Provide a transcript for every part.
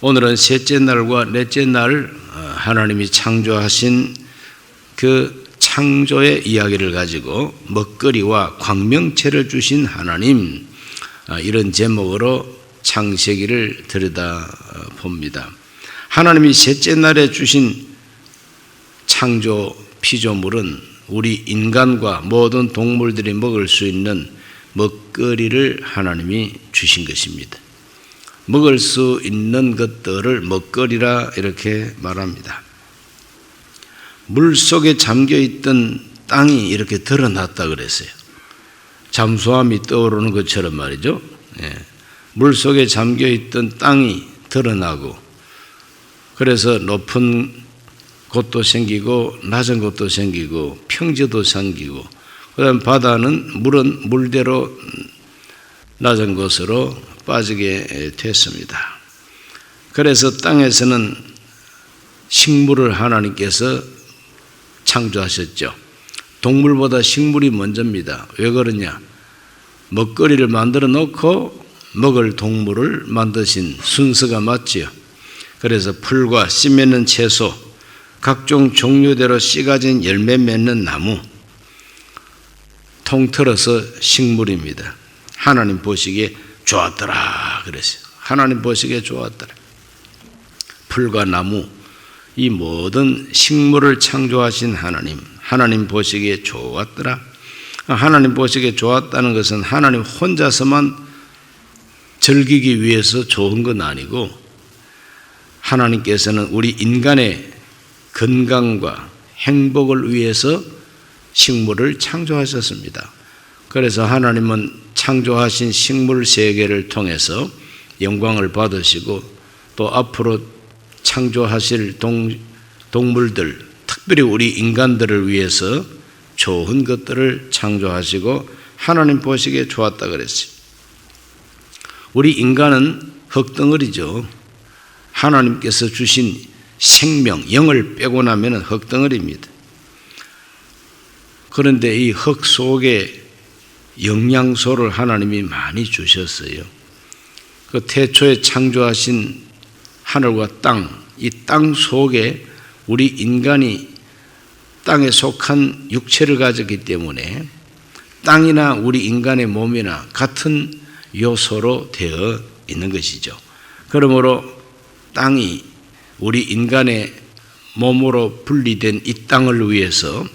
오늘은 셋째 날과 넷째 날 하나님이 창조하신 그 창조의 이야기를 가지고 먹거리와 광명체를 주신 하나님, 이런 제목으로 창세기를 들여다봅니다. 하나님이 셋째 날에 주신 창조 피조물은 우리 인간과 모든 동물들이 먹을 수 있는 먹거리를 하나님이 주신 것입니다. 먹을 수 있는 것들을 먹거리라 이렇게 말합니다. 물 속에 잠겨있던 땅이 이렇게 드러났다 그랬어요. 잠수함이 떠오르는 것처럼 말이죠. 물 속에 잠겨있던 땅이 드러나고, 그래서 높은 곳도 생기고 낮은 곳도 생기고 평지도 생기고, 그 다음 바다는 물은 물대로 낮은 곳으로 빠지게 됐습니다. 그래서 땅에서는 식물을 하나님께서 창조하셨죠. 동물보다 식물이 먼저입니다. 왜 그러냐? 먹거리를 만들어 놓고 먹을 동물을 만드신 순서가 맞지요. 그래서 풀과 씨 맺는 채소, 각종 종류대로 씨 가진 열매 맺는 나무, 통틀어서 식물입니다. 하나님 보시기에 좋았더라 그랬어요. 하나님 보시기에 좋았더라. 풀과 나무, 이 모든 식물을 창조하신 하나님 보시기에 좋았더라. 하나님 보시기에 좋았다는 것은 하나님 혼자서만 즐기기 위해서 좋은 건 아니고, 하나님께서는 우리 인간의 건강과 행복을 위해서 식물을 창조하셨습니다. 그래서 하나님은 창조하신 식물 세계를 통해서 영광을 받으시고, 또 앞으로 창조하실 동물들, 특별히 우리 인간들을 위해서 좋은 것들을 창조하시고 하나님 보시기에 좋았다 그랬어요. 우리 인간은 흙덩어리죠. 하나님께서 주신 생명, 영을 빼고 나면 흙덩어리입니다. 그런데 이 흙 속에 영양소를 하나님이 많이 주셨어요. 그 태초에 창조하신 하늘과 땅, 이 땅 속에 우리 인간이 땅에 속한 육체를 가졌기 때문에 땅이나 우리 인간의 몸이나 같은 요소로 되어 있는 것이죠. 그러므로 땅이 우리 인간의 몸으로 분리된 이 땅을 위해서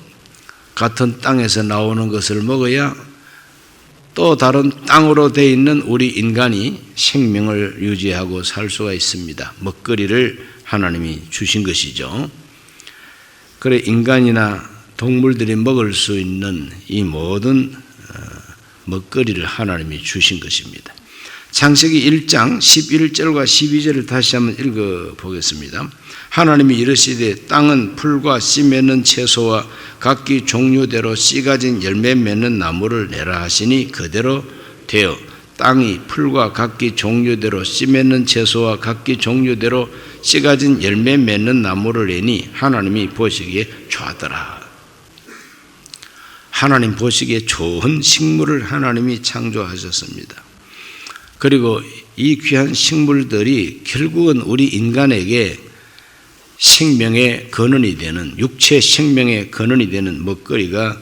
같은 땅에서 나오는 것을 먹어야 또 다른 땅으로 되어 있는 우리 인간이 생명을 유지하고 살 수가 있습니다. 먹거리를 하나님이 주신 것이죠. 그래 인간이나 동물들이 먹을 수 있는 이 모든 먹거리를 하나님이 주신 것입니다. 창세기 1장 11절과 12절을 다시 한번 읽어보겠습니다. 하나님이 이르시되 땅은 풀과 씨 맺는 채소와 각기 종류대로 씨 가진 열매 맺는 나무를 내라 하시니 그대로 되어 땅이 풀과 각기 종류대로 씨 맺는 채소와 각기 종류대로 씨 가진 열매 맺는 나무를 내니 하나님이 보시기에 좋았더라. 하나님 보시기에 좋은 식물을 하나님이 창조하셨습니다. 그리고 이 귀한 식물들이 결국은 우리 인간에게 생명의 근원이 되는, 육체 생명의 근원이 되는 먹거리가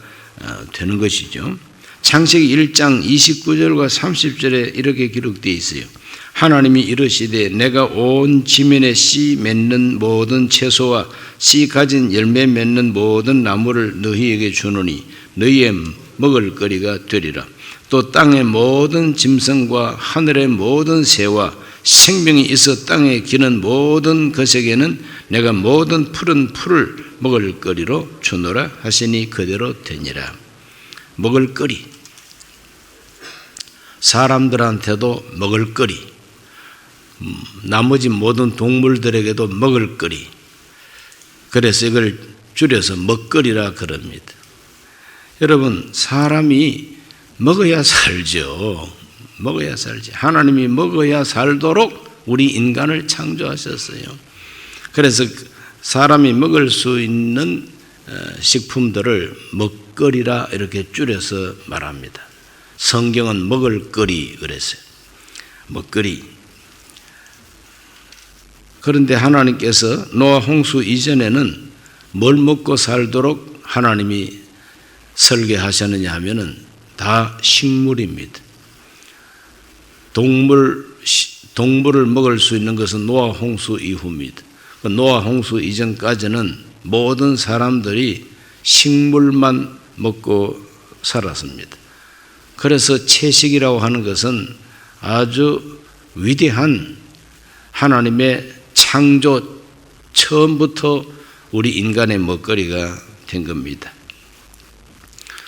되는 것이죠. 창세기 1장 29절과 30절에 이렇게 기록되어 있어요. 하나님이 이르시되 내가 온 지면에 씨 맺는 모든 채소와 씨 가진 열매 맺는 모든 나무를 너희에게 주노니 너희의 먹을 거리가 되리라. 또 땅의 모든 짐승과 하늘의 모든 새와 생명이 있어 땅에 기는 모든 것에게는 내가 모든 푸른 풀을 먹을 거리로 주노라 하시니 그대로 되니라. 먹을 거리, 사람들한테도 먹을 거리, 나머지 모든 동물들에게도 먹을 거리. 그래서 이걸 줄여서 먹거리라 그럽니다. 여러분, 사람이 먹어야 살죠. 먹어야 살지. 하나님이 먹어야 살도록 우리 인간을 창조하셨어요. 그래서 사람이 먹을 수 있는 식품들을 먹거리라 이렇게 줄여서 말합니다. 성경은 먹을 거리 그랬어요. 먹거리. 그런데 하나님께서 노아 홍수 이전에는 뭘 먹고 살도록 하나님이 설계하셨느냐 하면은 다 식물입니다. 동물을 먹을 수 있는 것은 노아 홍수 이후입니다. 노아 홍수 이전까지는 모든 사람들이 식물만 먹고 살았습니다. 그래서 채식이라고 하는 것은 아주 위대한 하나님의 창조 처음부터 우리 인간의 먹거리가 된 겁니다.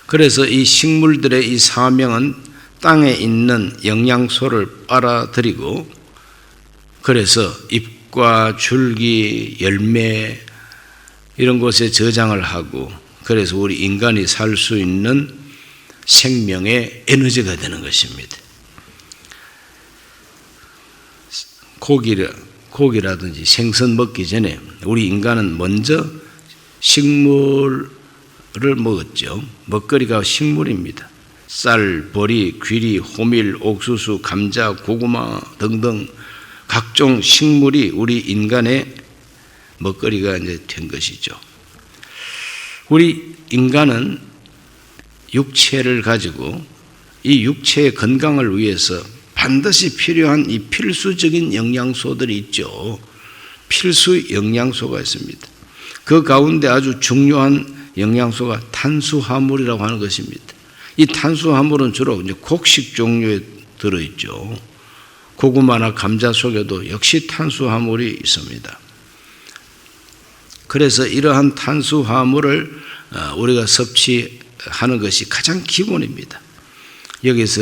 그래서 이 식물들의 이 사명은 땅에 있는 영양소를 빨아들이고 그래서 잎과 줄기, 열매 이런 곳에 저장을 하고 그래서 우리 인간이 살 수 있는 생명의 에너지가 되는 것입니다. 고기라든지 생선 먹기 전에 우리 인간은 먼저 식물을 먹었죠. 먹거리가 식물입니다. 쌀, 보리, 귀리, 호밀, 옥수수, 감자, 고구마 등등 각종 식물이 우리 인간의 먹거리가 이제 된 것이죠. 우리 인간은 육체를 가지고 이 육체의 건강을 위해서 반드시 필요한 이 필수적인 영양소들이 있죠. 필수 영양소가 있습니다. 그 가운데 아주 중요한 영양소가 탄수화물이라고 하는 것입니다. 이 탄수화물은 주로 이제 곡식 종류에 들어있죠. 고구마나 감자 속에도 역시 탄수화물이 있습니다. 그래서 이러한 탄수화물을 우리가 섭취하는 것이 가장 기본입니다. 여기서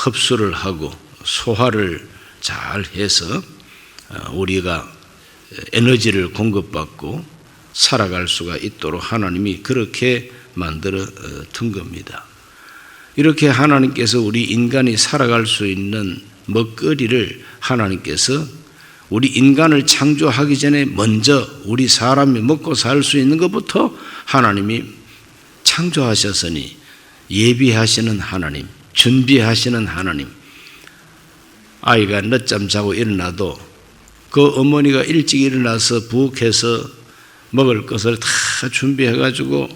흡수를 하고 소화를 잘 해서 우리가 에너지를 공급받고 살아갈 수가 있도록 하나님이 그렇게 만들어 둔 겁니다. 이렇게 하나님께서 우리 인간이 살아갈 수 있는 먹거리를 하나님께서 우리 인간을 창조하기 전에 먼저 우리 사람이 먹고 살 수 있는 것부터 하나님이 창조하셨으니 예비하시는 하나님, 준비하시는 하나님. 아이가 늦잠 자고 일어나도 그 어머니가 일찍 일어나서 부엌에서 먹을 것을 다 준비해가지고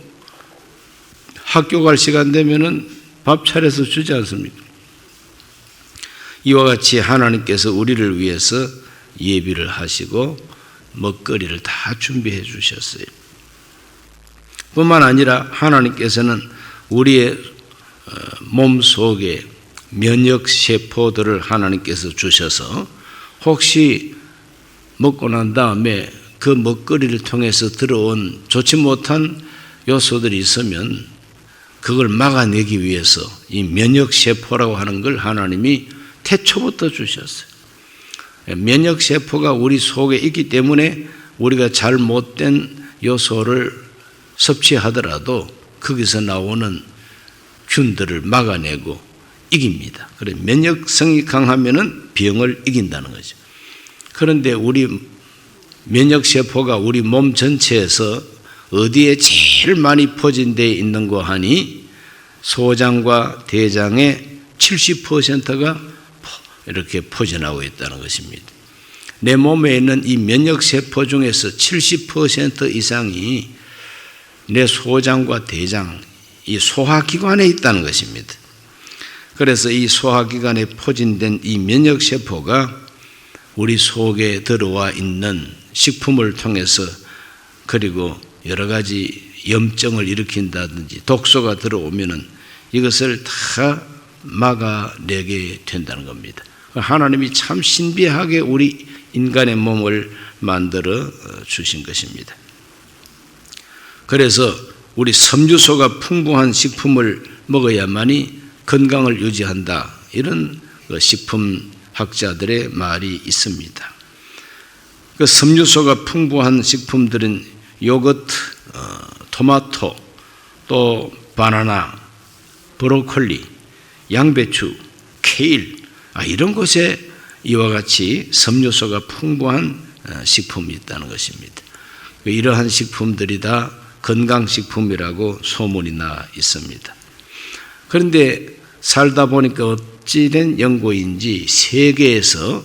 학교 갈 시간 되면은 밥 차려서 주지 않습니까? 이와 같이 하나님께서 우리를 위해서 예비를 하시고 먹거리를 다 준비해 주셨어요. 뿐만 아니라 하나님께서는 우리의 몸 속에 면역 세포들을 하나님께서 주셔서 혹시 먹고 난 다음에 그 먹거리를 통해서 들어온 좋지 못한 요소들이 있으면 그걸 막아내기 위해서 이 면역 세포라고 하는 걸 하나님이 태초부터 주셨어요. 면역 세포가 우리 속에 있기 때문에 우리가 잘못된 요소를 섭취하더라도 거기서 나오는 균들을 막아내고 이깁니다. 그래 면역성이 강하면은 병을 이긴다는 거죠. 그런데 우리 면역 세포가 우리 몸 전체에서 어디에 제일 많이 퍼진 데 있는 거 하니 소장과 대장의 70%가 이렇게 퍼져나오고 있다는 것입니다. 내 몸에 있는 이 면역 세포 중에서 70% 이상이 내 소장과 대장, 이 소화기관에 있다는 것입니다. 그래서 이 소화기관에 포진된 이 면역 세포가 우리 속에 들어와 있는 식품을 통해서 그리고 여러 가지 염증을 일으킨다든지 독소가 들어오면은 이것을 다 막아내게 된다는 겁니다. 하나님이 참 신비하게 우리 인간의 몸을 만들어 주신 것입니다. 그래서 우리 섬유소가 풍부한 식품을 먹어야만이 건강을 유지한다. 이런 식품학자들의 말이 있습니다. 그 섬유소가 풍부한 식품들은 요거트, 토마토, 또 바나나, 브로콜리, 양배추, 케일 이런 것에 이와 같이 섬유소가 풍부한 식품이 있다는 것입니다. 이러한 식품들이 다 건강식품이라고 소문이 나 있습니다. 그런데 살다 보니까 어찌된 연고인지 세계에서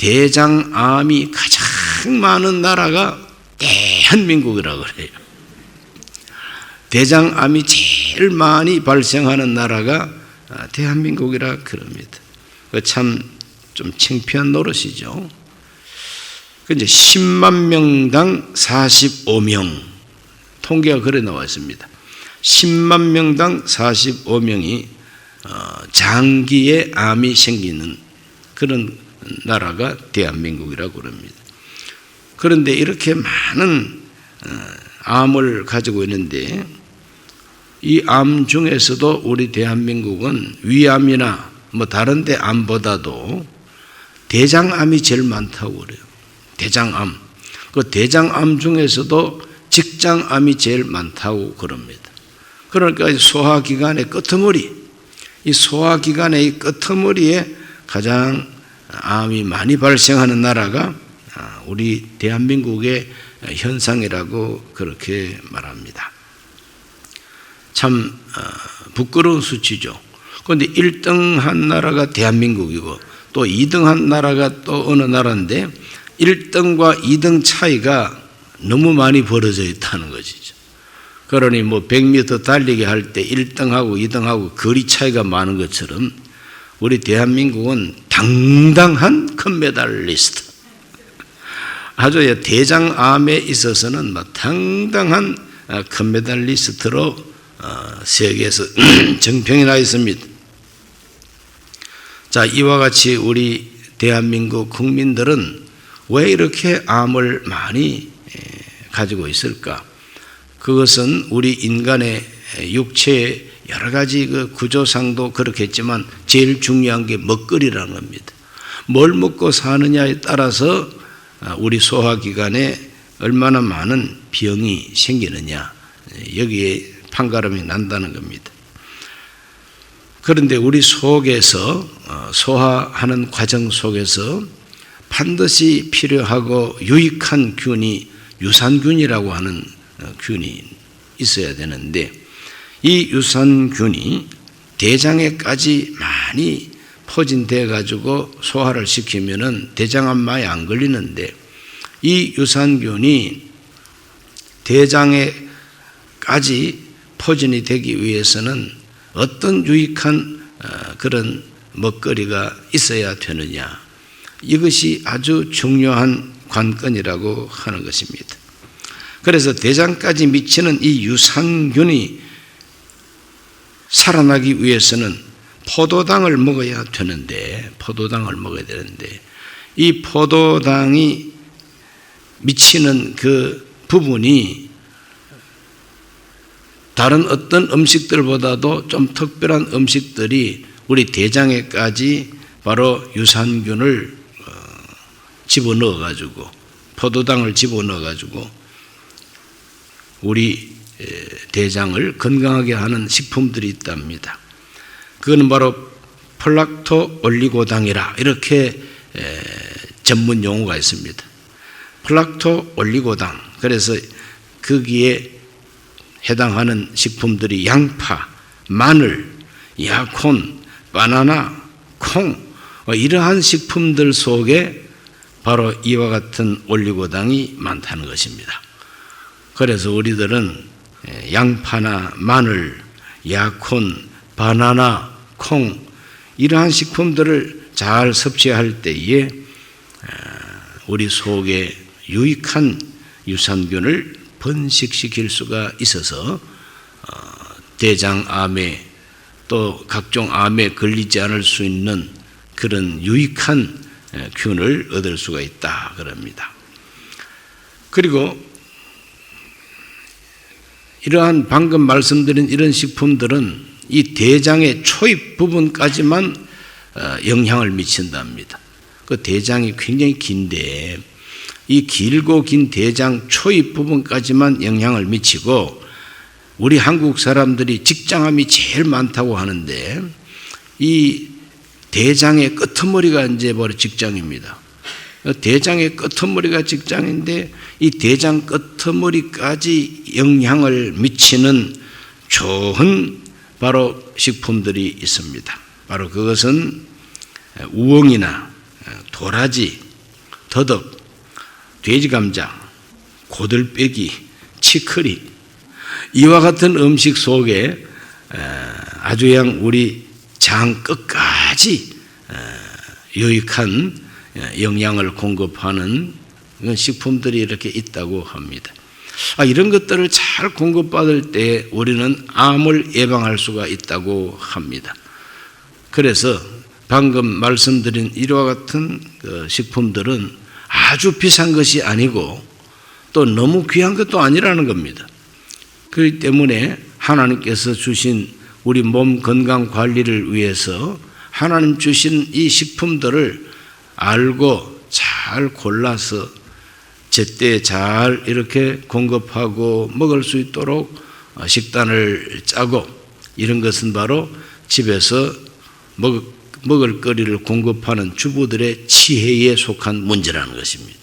대장암이 가장 많은 나라가 대한민국이라고 그래요. 대장암이 제일 많이 발생하는 나라가 대한민국이라 그럽니다. 참 좀 창피한 노릇이죠. 이제 10만 명당 45명 통계가 그래 나와 있습니다. 10만 명당 45명이 장기에 암이 생기는 그런 나라가 대한민국이라고 그럽니다. 그런데 이렇게 많은 암을 가지고 있는데 이 암 중에서도 우리 대한민국은 위암이나 뭐 다른 데 암보다도 대장암이 제일 많다고 그래요. 대장암. 그 대장암 중에서도 직장암이 제일 많다고 그럽니다. 그러니까 소화기관의 끄트머리, 이 소화기관의 끄트머리에 가장 암이 많이 발생하는 나라가 우리 대한민국의 현상이라고 그렇게 말합니다. 참 부끄러운 수치죠. 그런데 1등 한 나라가 대한민국이고 또 2등 한 나라가 또 어느 나라인데 1등과 2등 차이가 너무 많이 벌어져 있다는 것이죠. 그러니 뭐 100m 달리기 할 때 1등하고 2등하고 거리 차이가 많은 것처럼 우리 대한민국은 당당한 금메달리스트, 아주 대장암에 있어서는 당당한 금메달리스트로 세계에서 정평이 나 있습니다. 자, 이와 같이 우리 대한민국 국민들은 왜 이렇게 암을 많이 가지고 있을까? 그것은 우리 인간의 육체의 여러 가지 그 구조상도 그렇겠지만 제일 중요한 게 먹거리라는 겁니다. 뭘 먹고 사느냐에 따라서 우리 소화기관에 얼마나 많은 병이 생기느냐, 여기에 판가름이 난다는 겁니다. 그런데 우리 속에서 소화하는 과정 속에서 반드시 필요하고 유익한 균이 유산균이라고 하는 균이 있어야 되는데 이 유산균이 대장에까지 많이 포진돼 가지고 소화를 시키면은 대장암만에 안 걸리는데 이 유산균이 대장에까지 포진이 되기 위해서는 어떤 유익한 그런 먹거리가 있어야 되느냐, 이것이 아주 중요한 관건이라고 하는 것입니다. 그래서 대장까지 미치는 이 유산균이 살아나기 위해서는 포도당을 먹어야 되는데 이 포도당이 미치는 그 부분이 다른 어떤 음식들보다도 좀 특별한 음식들이 우리 대장에까지 바로 유산균을 집어넣어 가지고 포도당을 집어넣어 가지고 우리 대장을 건강하게 하는 식품들이 있답니다. 그거는 바로 플락토 올리고당이라 이렇게 전문 용어가 있습니다. 플락토 올리고당. 그래서 거기에 해당하는 식품들이 양파, 마늘, 야콘, 바나나, 콩, 이러한 식품들 속에 바로 이와 같은 올리고당이 많다는 것입니다. 그래서 우리들은 양파나 마늘, 야콘, 바나나, 콩 이러한 식품들을 잘 섭취할 때에 우리 속에 유익한 유산균을 번식시킬 수가 있어서 대장암에 또 각종 암에 걸리지 않을 수 있는 그런 유익한 균을 얻을 수가 있다 그럽니다. 그리고 이러한 방금 말씀드린 이런 식품들은 이 대장의 초입 부분까지만 영향을 미친답니다. 그 대장이 굉장히 긴데 이 길고 긴 대장 초입 부분까지만 영향을 미치고 우리 한국 사람들이 직장암이 제일 많다고 하는데 이 대장의 끄트머리가 이제 바로 직장입니다. 대장의 끄트머리가 직장인데 이 대장 끄트머리까지 영향을 미치는 좋은 바로 식품들이 있습니다. 바로 그것은 우엉이나 도라지, 더덕, 돼지감자, 고들빼기, 치커리, 이와 같은 음식 속에 아주 그냥 우리 장 끝까지 유익한 영양을 공급하는 식품들이 이렇게 있다고 합니다. 이런 것들을 잘 공급받을 때 우리는 암을 예방할 수가 있다고 합니다. 그래서 방금 말씀드린 이와 같은 식품들은 아주 비싼 것이 아니고 또 너무 귀한 것도 아니라는 겁니다. 그렇기 때문에 하나님께서 주신 우리 몸 건강 관리를 위해서 하나님 주신 이 식품들을 알고 잘 골라서 제때 잘 이렇게 공급하고 먹을 수 있도록 식단을 짜고, 이런 것은 바로 집에서 먹을 거리를 공급하는 주부들의 지혜에 속한 문제라는 것입니다.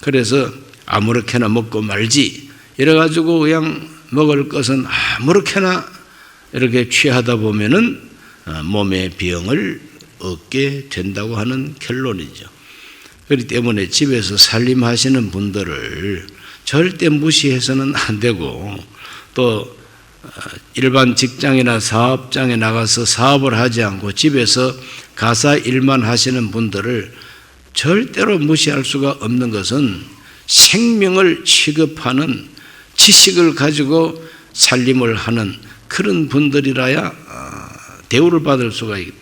그래서 아무렇게나 먹고 말지 이래가지고 그냥 먹을 것은 아무렇게나 이렇게 취하다 보면은 몸의 병을 얻게 된다고 하는 결론이죠. 그렇기 때문에 집에서 살림하시는 분들을 절대 무시해서는 안 되고, 또 일반 직장이나 사업장에 나가서 사업을 하지 않고 집에서 가사 일만 하시는 분들을 절대로 무시할 수가 없는 것은 생명을 취급하는 지식을 가지고 살림을 하는 그런 분들이라야 대우를 받을 수가 있고,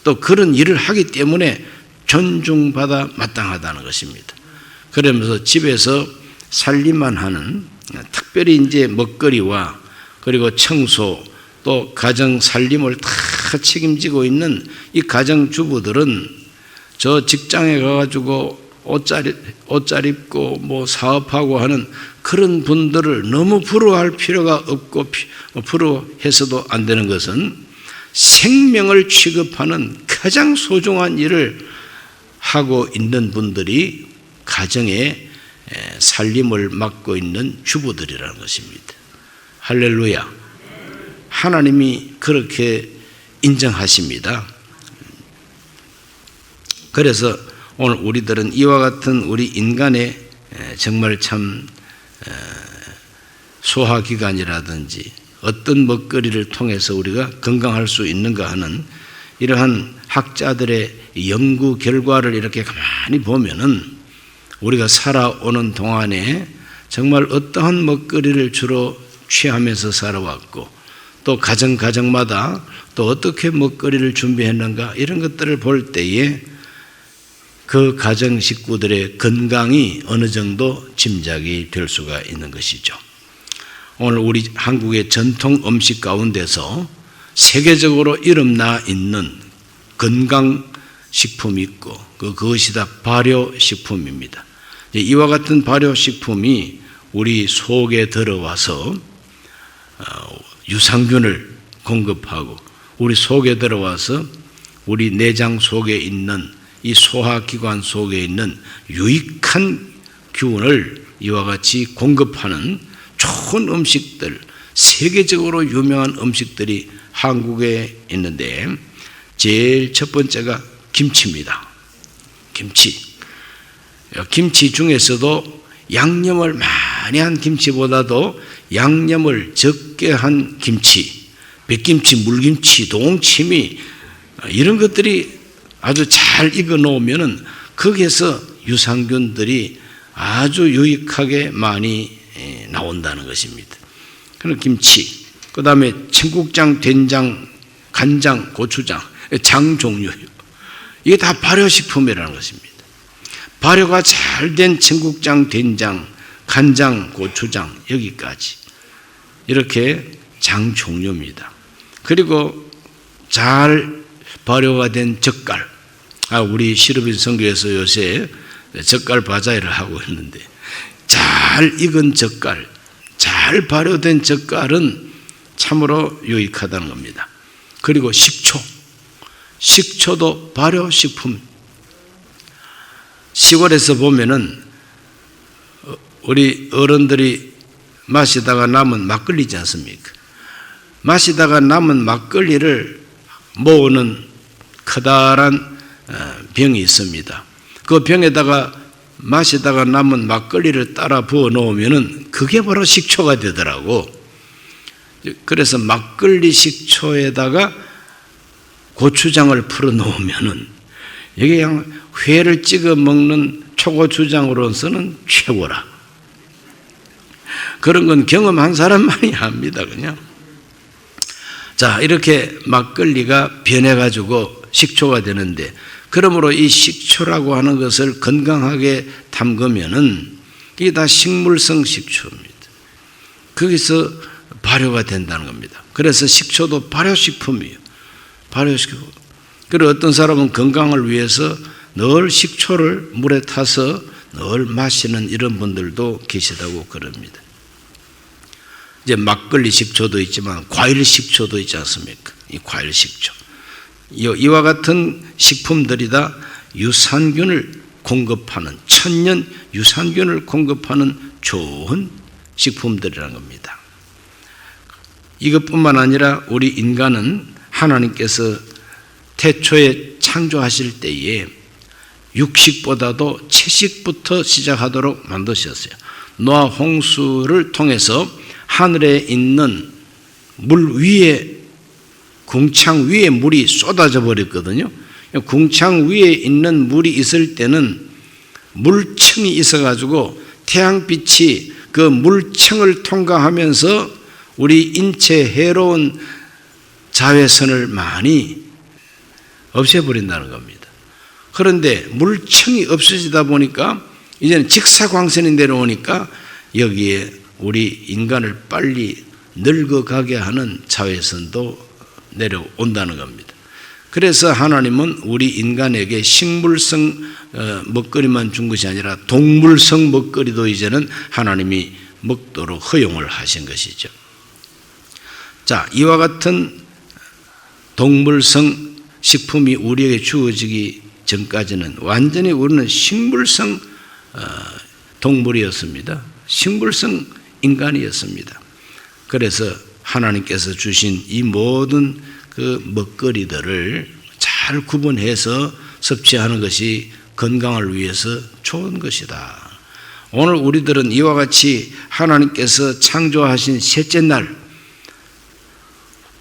또 그런 일을 하기 때문에 존중받아 마땅하다는 것입니다. 그러면서 집에서 살림만 하는, 특별히 이제 먹거리와 그리고 청소, 또 가정 살림을 다 책임지고 있는 이 가정주부들은 저 직장에 가가지고 옷잘 입고 뭐 사업하고 하는 그런 분들을 너무 부러워할 필요가 없고, 부러워해서도 안 되는 것은 생명을 취급하는 가장 소중한 일을 하고 있는 분들이 가정의 살림을 맡고 있는 주부들이라는 것입니다. 할렐루야. 하나님이 그렇게 인정하십니다. 그래서 오늘 우리들은 이와 같은 우리 인간의 정말 참 소화기관이라든지 어떤 먹거리를 통해서 우리가 건강할 수 있는가 하는 이러한 학자들의 연구 결과를 이렇게 가만히 보면은 우리가 살아오는 동안에 정말 어떠한 먹거리를 주로 취하면서 살아왔고, 또 가정마다 또 어떻게 먹거리를 준비했는가, 이런 것들을 볼 때에 그 가정 식구들의 건강이 어느 정도 짐작이 될 수가 있는 것이죠. 오늘 우리 한국의 전통 음식 가운데서 세계적으로 이름나 있는 건강식품이 있고 그것이 다 발효식품입니다. 이와 같은 발효식품이 우리 속에 들어와서 유산균을 공급하고 우리 속에 들어와서 우리 내장 속에 있는 이 소화기관 속에 있는 유익한 균을 이와 같이 공급하는 좋은 음식들, 세계적으로 유명한 음식들이 한국에 있는데 제일 첫 번째가 김치입니다. 김치 중에서도 양념을 많이 한 김치보다도 양념을 적게 한 김치, 백김치, 물김치, 동치미, 이런 것들이 아주 잘 익어 놓으면은 거기에서 유산균들이 아주 유익하게 많이 나온다는 것입니다. 그런 김치, 그 다음에 청국장, 된장, 간장, 고추장, 장 종류, 이게 다 발효식품이라는 것입니다. 발효가 잘 된 청국장, 된장, 간장, 고추장, 여기까지 이렇게 장 종류입니다. 그리고 잘 발효가 된 젓갈, 우리 시르빈 선교에서 요새 젓갈 바자회를 하고 있는데, 잘 익은 젓갈, 잘 발효된 젓갈은 참으로 유익하다는 겁니다. 그리고 식초도 발효식품. 시골에서 보면은 우리 어른들이 마시다가 남은 막걸리지 않습니까? 마시다가 남은 막걸리를 모으는 커다란 병이 있습니다. 그 병에다가 마시다가 남은 막걸리를 따라 부어 놓으면은 그게 바로 식초가 되더라고. 그래서 막걸리 식초에다가 고추장을 풀어 놓으면은 이게 그냥 회를 찍어 먹는 초고추장으로서는 최고라. 그런 건 경험한 사람만이 합니다, 그냥. 자, 이렇게 막걸리가 변해가지고 식초가 되는데, 그러므로 이 식초라고 하는 것을 건강하게 담그면은 이게 다 식물성 식초입니다. 거기서 발효가 된다는 겁니다. 그래서 식초도 발효식품이에요. 발효식품. 그리고 어떤 사람은 건강을 위해서 늘 식초를 물에 타서 늘 마시는 이런 분들도 계시다고 그럽니다. 이제 막걸리 식초도 있지만 과일 식초도 있지 않습니까? 이 과일 식초. 이와 같은 식품들이 다 유산균을 공급하는, 천년 유산균을 공급하는 좋은 식품들이라는 겁니다. 이것뿐만 아니라 우리 인간은 하나님께서 태초에 창조하실 때에 육식보다도 채식부터 시작하도록 만드셨어요. 노아 홍수를 통해서 하늘에 있는 물 위에, 궁창 위에 물이 쏟아져 버렸거든요. 궁창 위에 있는 물이 있을 때는 물층이 있어가지고 태양빛이 그 물층을 통과하면서 우리 인체에 해로운 자외선을 많이 없애버린다는 겁니다. 그런데 물층이 없어지다 보니까 이제는 직사광선이 내려오니까 여기에 우리 인간을 빨리 늙어가게 하는 자외선도 내려온다는 겁니다. 그래서 하나님은 우리 인간에게 식물성 먹거리만 준 것이 아니라 동물성 먹거리도 이제는 하나님이 먹도록 허용을 하신 것이죠. 자, 이와 같은 동물성 식품이 우리에게 주어지기 전까지는 완전히 우리는 식물성 동물이었습니다. 식물성 인간이었습니다. 그래서 하나님께서 주신 이 모든 그 먹거리들을 잘 구분해서 섭취하는 것이 건강을 위해서 좋은 것이다. 오늘 우리들은 이와 같이 하나님께서 창조하신 셋째 날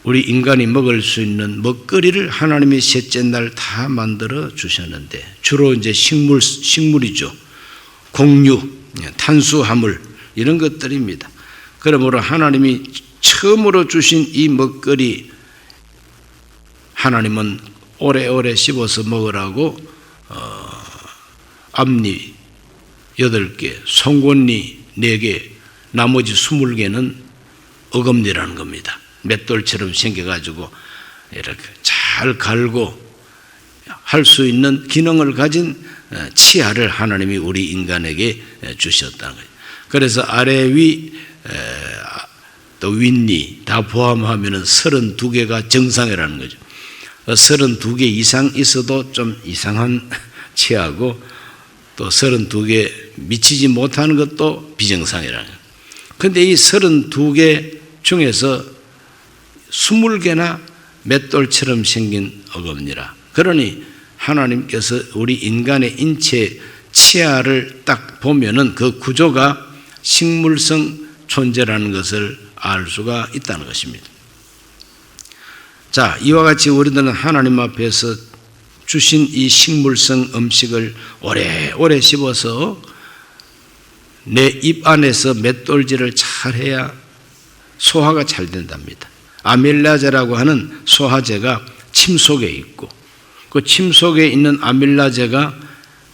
우리 인간이 먹을 수 있는 먹거리를 하나님이 셋째 날 다 만들어 주셨는데 주로 이제 식물이죠. 곡류, 탄수화물 이런 것들입니다. 그러므로 하나님이 처음으로 주신 이 먹거리 하나님은 오래오래 씹어서 먹으라고 앞니 8개, 송곳니 4개, 나머지 20개는 어금니라는 겁니다. 맷돌처럼 생겨가지고 이렇게 잘 갈고 할 수 있는 기능을 가진 치아를 하나님이 우리 인간에게 주셨다는 거예요. 그래서 아래 위 또 윗니 다 포함하면 32개가 정상이라는 거죠. 32개 이상 있어도 좀 이상한 치아고 또 32개 미치지 못하는 것도 비정상이라는 거예요. 그런데 이 32개 중에서 20개나 맷돌처럼 생긴 어금니라. 그러니 하나님께서 우리 인간의 인체 치아를 딱 보면은 그 구조가 식물성 존재라는 것을 알 수가 있다는 것입니다. 자, 이와 같이 우리들은 하나님 앞에서 주신 이 식물성 음식을 오래오래 씹어서 내 입 안에서 맷돌질을 잘 해야 소화가 잘 된답니다. 아밀라제라고 하는 소화제가 침 속에 있고 그 침 속에 있는 아밀라제가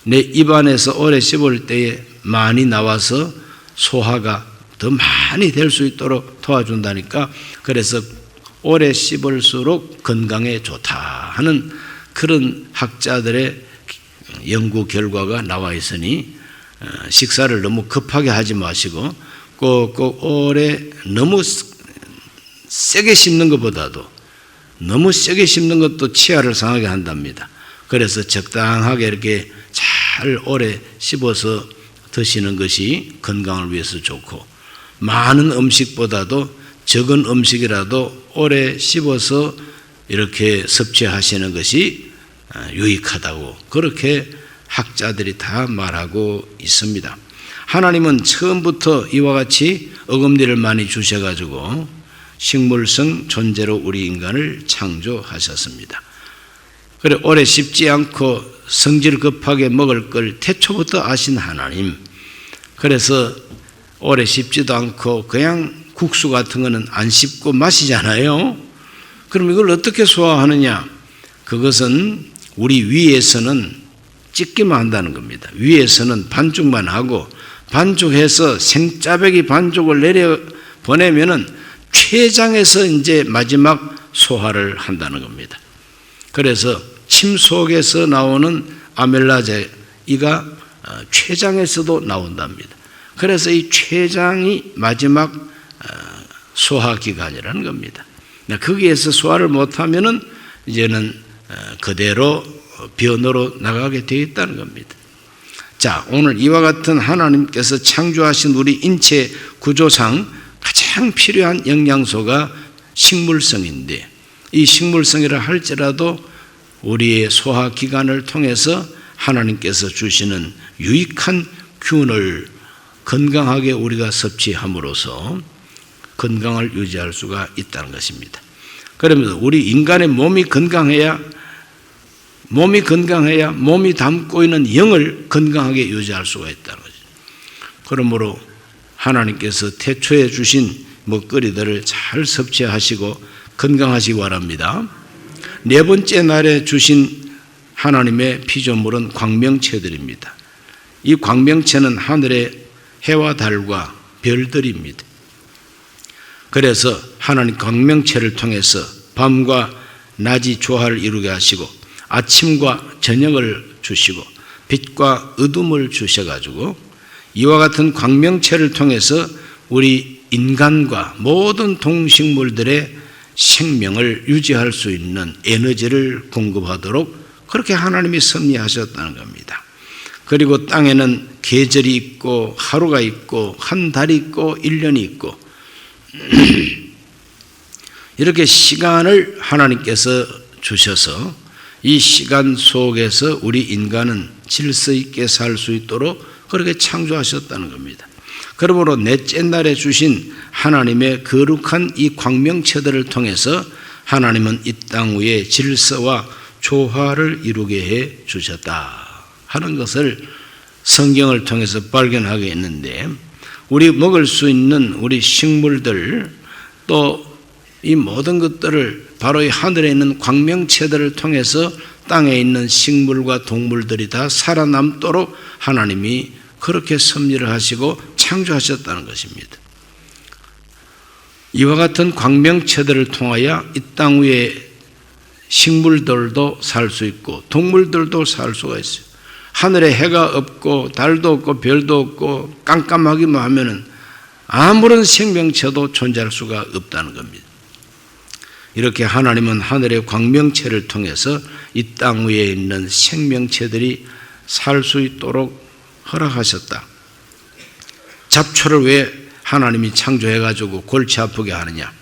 내 입 안에서 오래 씹을 때에 많이 나와서 소화가 더 많이 될 수 있도록 도와준다니까. 그래서 오래 씹을수록 건강에 좋다 하는 그런 학자들의 연구 결과가 나와 있으니 식사를 너무 급하게 하지 마시고 꼭 오래 너무 세게 씹는 것보다도 너무 세게 씹는 것도 치아를 상하게 한답니다. 그래서 적당하게 이렇게 잘 오래 씹어서 드시는 것이 건강을 위해서 좋고 많은 음식보다도 적은 음식이라도 오래 씹어서 이렇게 섭취하시는 것이 유익하다고 그렇게 학자들이 다 말하고 있습니다. 하나님은 처음부터 이와 같이 어금니를 많이 주셔가지고 식물성 존재로 우리 인간을 창조하셨습니다. 그래 오래 씹지 않고 성질 급하게 먹을 걸 태초부터 아신 하나님, 그래서 오래 씹지도 않고 그냥 국수 같은 거는 안 씹고 마시잖아요. 그럼 이걸 어떻게 소화하느냐? 그것은 우리 위에서는 찢기만 한다는 겁니다. 위에서는 반죽만 하고 반죽해서 생짜배기 반죽을 내려 보내면은 췌장에서 이제 마지막 소화를 한다는 겁니다. 그래서 침 속에서 나오는 아멜라제이가 췌장에서도 나온답니다. 그래서 이 췌장이 마지막 소화기관이라는 겁니다. 거기에서 소화를 못하면은 이제는 그대로 변으로 나가게 되어 있다는 겁니다. 자, 오늘 이와 같은 하나님께서 창조하신 우리 인체 구조상 가장 필요한 영양소가 식물성인데, 이 식물성이라 할지라도 우리의 소화기관을 통해서 하나님께서 주시는 유익한 균을 건강하게 우리가 섭취함으로써 건강을 유지할 수가 있다는 것입니다. 그러면서 우리 인간의 몸이 건강해야 몸이 담고 있는 영을 건강하게 유지할 수가 있다는 거죠. 그러므로 하나님께서 태초에 주신 먹거리들을 잘 섭취하시고 건강하시기 바랍니다. 네 번째 날에 주신 하나님의 피조물은 광명체들입니다. 이 광명체는 하늘의 해와 달과 별들입니다. 그래서 하나님 광명체를 통해서 밤과 낮이 조화를 이루게 하시고 아침과 저녁을 주시고 빛과 어둠을 주셔가지고 이와 같은 광명체를 통해서 우리 인간과 모든 동식물들의 생명을 유지할 수 있는 에너지를 공급하도록 그렇게 하나님이 섭리하셨다는 겁니다. 그리고 땅에는 계절이 있고 하루가 있고 한 달이 있고 1년이 있고 이렇게 시간을 하나님께서 주셔서 이 시간 속에서 우리 인간은 질서 있게 살 수 있도록 그렇게 창조하셨다는 겁니다. 그러므로 넷째 날에 주신 하나님의 거룩한 이 광명체들을 통해서 하나님은 이 땅 위에 질서와 조화를 이루게 해 주셨다 하는 것을 성경을 통해서 발견하게 했는데, 우리 먹을 수 있는 우리 식물들 또 이 모든 것들을 바로 이 하늘에 있는 광명체들을 통해서 땅에 있는 식물과 동물들이 다 살아남도록 하나님이 그렇게 섭리를 하시고 창조하셨다는 것입니다. 이와 같은 광명체들을 통하여 이 땅 위에 식물들도 살 수 있고 동물들도 살 수가 있어요. 하늘에 해가 없고 달도 없고 별도 없고 깜깜하기만 하면은 아무런 생명체도 존재할 수가 없다는 겁니다. 이렇게 하나님은 하늘의 광명체를 통해서 이 땅 위에 있는 생명체들이 살 수 있도록 허락하셨다. 잡초를 왜 하나님이 창조해가지고 골치 아프게 하느냐?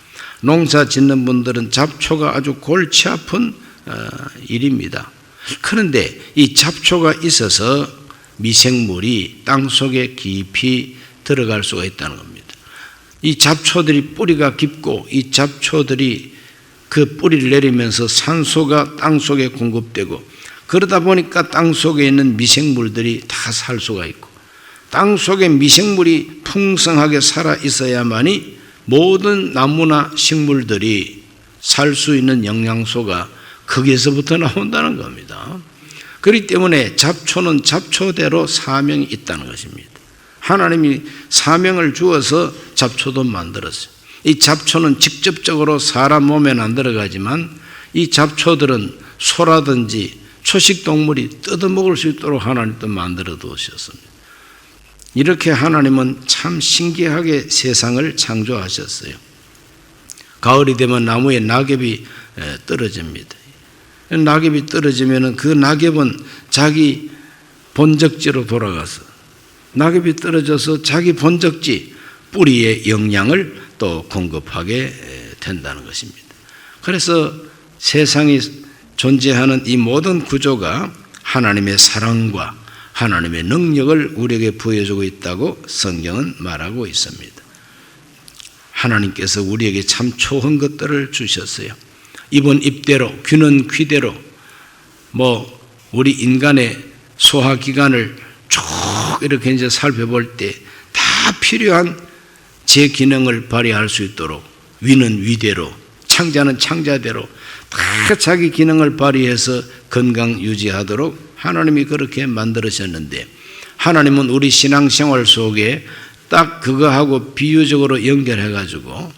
농사 짓는 분들은 잡초가 아주 골치 아픈 일입니다. 그런데 이 잡초가 있어서 미생물이 땅 속에 깊이 들어갈 수가 있다는 겁니다. 이 잡초들이 뿌리가 깊고 이 잡초들이 그 뿌리를 내리면서 산소가 땅 속에 공급되고 그러다 보니까 땅 속에 있는 미생물들이 다 살 수가 있고 땅 속에 미생물이 풍성하게 살아 있어야만이 모든 나무나 식물들이 살 수 있는 영양소가 거기에서부터 나온다는 겁니다. 그렇기 때문에 잡초는 잡초대로 사명이 있다는 것입니다. 하나님이 사명을 주어서 잡초도 만들었어요. 이 잡초는 직접적으로 사람 몸에는 안 들어가지만 이 잡초들은 소라든지 초식동물이 뜯어먹을 수 있도록 하나님 또 만들어 두셨습니다. 이렇게 하나님은 참 신기하게 세상을 창조하셨어요. 가을이 되면 나무에 낙엽이 떨어집니다. 낙엽이 떨어지면 그 낙엽은 자기 본적지로 돌아가서 낙엽이 떨어져서 자기 본적지 뿌리의 영양을 또 공급하게 된다는 것입니다. 그래서 세상이 존재하는 이 모든 구조가 하나님의 사랑과 하나님의 능력을 우리에게 부여주고 있다고 성경은 말하고 있습니다. 하나님께서 우리에게 참 좋은 것들을 주셨어요. 입은 입대로, 귀는 귀대로, 우리 인간의 소화기관을 쭉 이렇게 이제 살펴볼 때 다 필요한 제 기능을 발휘할 수 있도록 위는 위대로, 창자는 창자대로 다 자기 기능을 발휘해서 건강 유지하도록 하나님이 그렇게 만들으셨는데, 하나님은 우리 신앙생활 속에 딱 그거하고 비유적으로 연결해가지고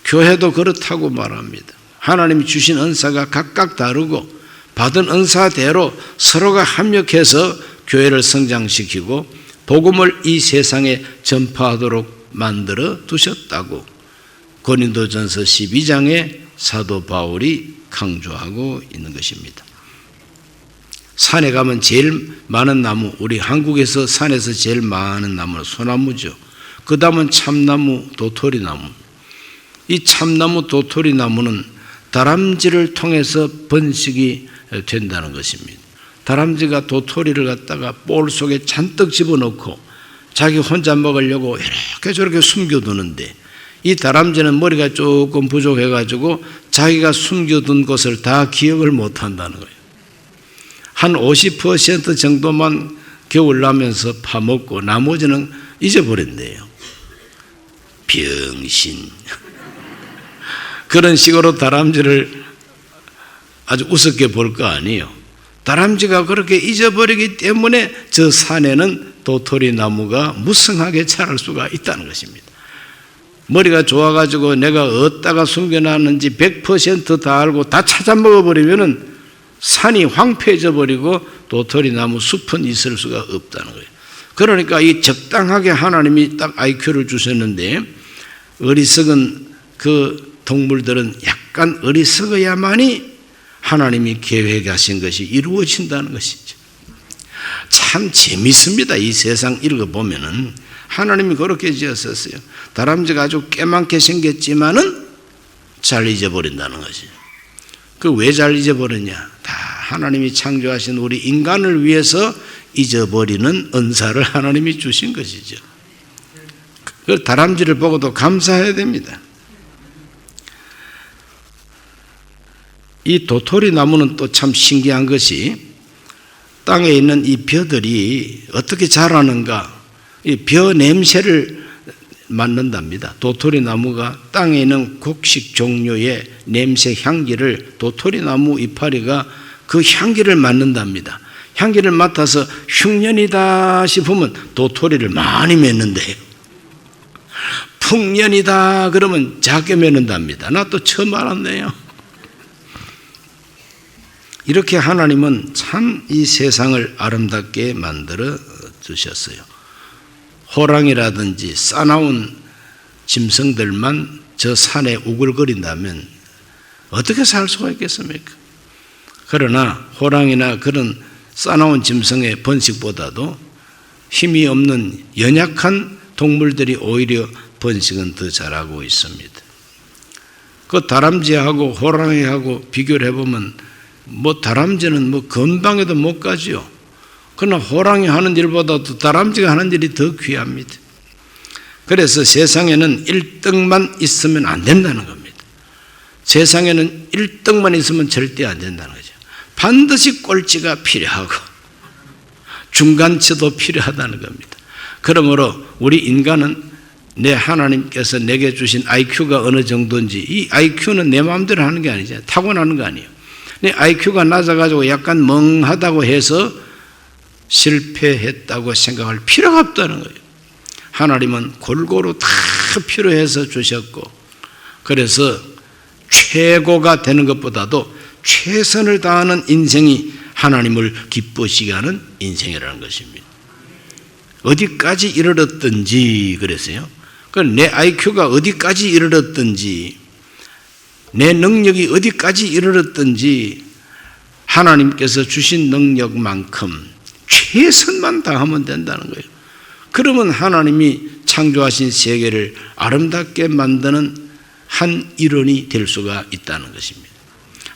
교회도 그렇다고 말합니다. 하나님이 주신 은사가 각각 다르고 받은 은사대로 서로가 합력해서 교회를 성장시키고 복음을 이 세상에 전파하도록 만들어 두셨다고 고린도전서 12장에 사도 바울이 강조하고 있는 것입니다. 산에 가면 제일 많은 나무, 우리 한국에서 산에서 제일 많은 나무는 소나무죠. 그 다음은 참나무, 도토리나무. 이 참나무, 도토리나무는 다람쥐를 통해서 번식이 된다는 것입니다. 다람쥐가 도토리를 갖다가 볼 속에 잔뜩 집어넣고 자기 혼자 먹으려고 이렇게 저렇게 숨겨두는데, 이 다람쥐는 머리가 조금 부족해가지고 자기가 숨겨둔 것을 다 기억을 못한다는 거예요. 한 50% 정도만 겨울 나면서 파먹고 나머지는 잊어버린대요. 병신. 그런 식으로 다람쥐를 아주 우습게 볼 거 아니에요. 다람쥐가 그렇게 잊어버리기 때문에 저 산에는 도토리 나무가 무성하게 자랄 수가 있다는 것입니다. 머리가 좋아가지고 내가 어디다가 숨겨놨는지 100% 다 알고 다 찾아 먹어버리면은 산이 황폐해져 버리고 도토리 나무 숲은 있을 수가 없다는 거예요. 그러니까 이 적당하게 하나님이 딱 IQ를 주셨는데, 어리석은 그 동물들은 약간 어리석어야만이 하나님이 계획하신 것이 이루어진다는 것이죠. 참 재밌습니다. 이 세상 읽어보면은 하나님이 그렇게 지었었어요. 다람쥐가 아주 깨만게 생겼지만은 잘 잊어버린다는 것이죠. 그 왜 잘 잊어버리냐? 다 하나님이 창조하신 우리 인간을 위해서 잊어버리는 은사를 하나님이 주신 것이죠. 그 다람쥐를 보고도 감사해야 됩니다. 이 도토리 나무는 또 참 신기한 것이 땅에 있는 이 벼들이 어떻게 자라는가, 이 벼 냄새를 맡는답니다. 도토리 나무가 땅에 있는 곡식 종류의 냄새 향기를 도토리 나무 이파리가 그 향기를 맡는답니다. 향기를 맡아서 흉년이다 싶으면 도토리를 많이 맺는데요. 풍년이다 그러면 작게 맺는답니다. 나 또 처음 알았네요. 이렇게 하나님은 참 이 세상을 아름답게 만들어 주셨어요. 호랑이라든지 싸나운 짐승들만 저 산에 우글거린다면 어떻게 살 수가 있겠습니까? 그러나 호랑이나 그런 싸나운 짐승의 번식보다도 힘이 없는 연약한 동물들이 오히려 번식은 더 잘하고 있습니다. 그 다람쥐하고 호랑이하고 비교를 해보면 다람쥐는 건방에도 못 가지요. 그러나 호랑이 하는 일보다도 다람쥐가 하는 일이 더 귀합니다. 그래서 세상에는 1등만 있으면 안 된다는 겁니다. 세상에는 1등만 있으면 절대 안 된다는 거죠. 반드시 꼴찌가 필요하고 중간치도 필요하다는 겁니다. 그러므로 우리 인간은 내 하나님께서 내게 주신 IQ가 어느 정도인지, 이 IQ는 내 마음대로 하는 게 아니잖아요. 타고나는 거 아니에요. 내 IQ가 낮아가지고 약간 멍하다고 해서 실패했다고 생각할 필요가 없다는 거예요. 하나님은 골고루 다 필요해서 주셨고, 그래서 최고가 되는 것보다도 최선을 다하는 인생이 하나님을 기쁘시게 하는 인생이라는 것입니다. 어디까지 이르렀든지 그랬어요. 내 IQ가 어디까지 이르렀든지, 내 능력이 어디까지 이르렀든지 하나님께서 주신 능력만큼 최선만 다하면 된다는 거예요. 그러면 하나님이 창조하신 세계를 아름답게 만드는 한 일원이 될 수가 있다는 것입니다.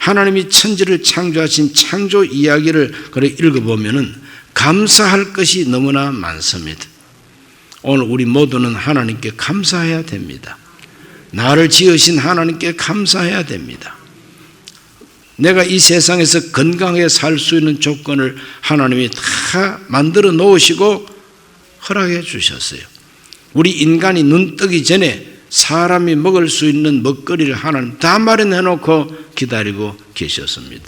하나님이 천지를 창조하신 창조 이야기를 읽어보면은 감사할 것이 너무나 많습니다. 오늘 우리 모두는 하나님께 감사해야 됩니다. 나를 지으신 하나님께 감사해야 됩니다. 내가 이 세상에서 건강하게 살 수 있는 조건을 하나님이 다 만들어 놓으시고 허락해 주셨어요. 우리 인간이 눈 뜨기 전에 사람이 먹을 수 있는 먹거리를 하나님 다 마련해 놓고 기다리고 계셨습니다.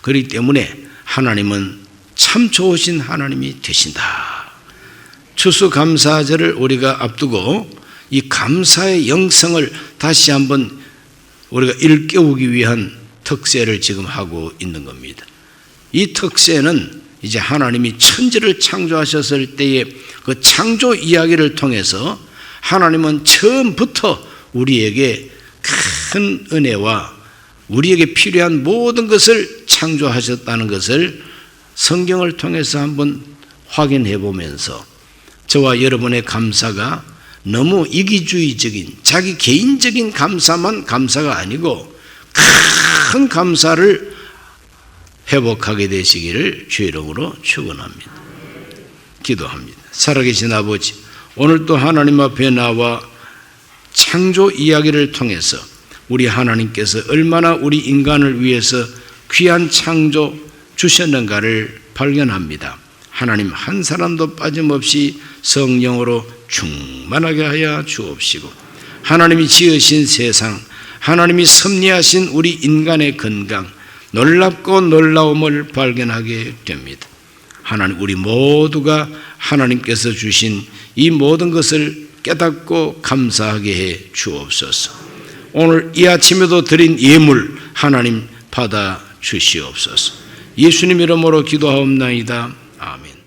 그렇기 때문에 하나님은 참 좋으신 하나님이 되신다. 추수감사절을 우리가 앞두고 이 감사의 영성을 다시 한번 우리가 일깨우기 위한 특세를 지금 하고 있는 겁니다. 이 특세는 이제 하나님이 천지를 창조하셨을 때의 그 창조 이야기를 통해서 하나님은 처음부터 우리에게 큰 은혜와 우리에게 필요한 모든 것을 창조하셨다는 것을 성경을 통해서 한번 확인해 보면서 저와 여러분의 감사가 너무 이기주의적인 자기 개인적인 감사만 감사가 아니고 큰 감사를 회복하게 되시기를 주의 이름으로 축원합니다. 기도합니다. 살아계신 아버지, 오늘도 하나님 앞에 나와 창조 이야기를 통해서 우리 하나님께서 얼마나 우리 인간을 위해서 귀한 창조 주셨는가를 발견합니다. 하나님 한 사람도 빠짐없이 성령으로 충만하게 하여 주옵시고 하나님이 지으신 세상, 하나님이 섭리하신 우리 인간의 건강, 놀랍고 놀라움을 발견하게 됩니다. 하나님, 우리 모두가 하나님께서 주신 이 모든 것을 깨닫고 감사하게 해 주옵소서. 오늘 이 아침에도 드린 예물 하나님 받아 주시옵소서. 예수님 이름으로 기도하옵나이다. 아멘.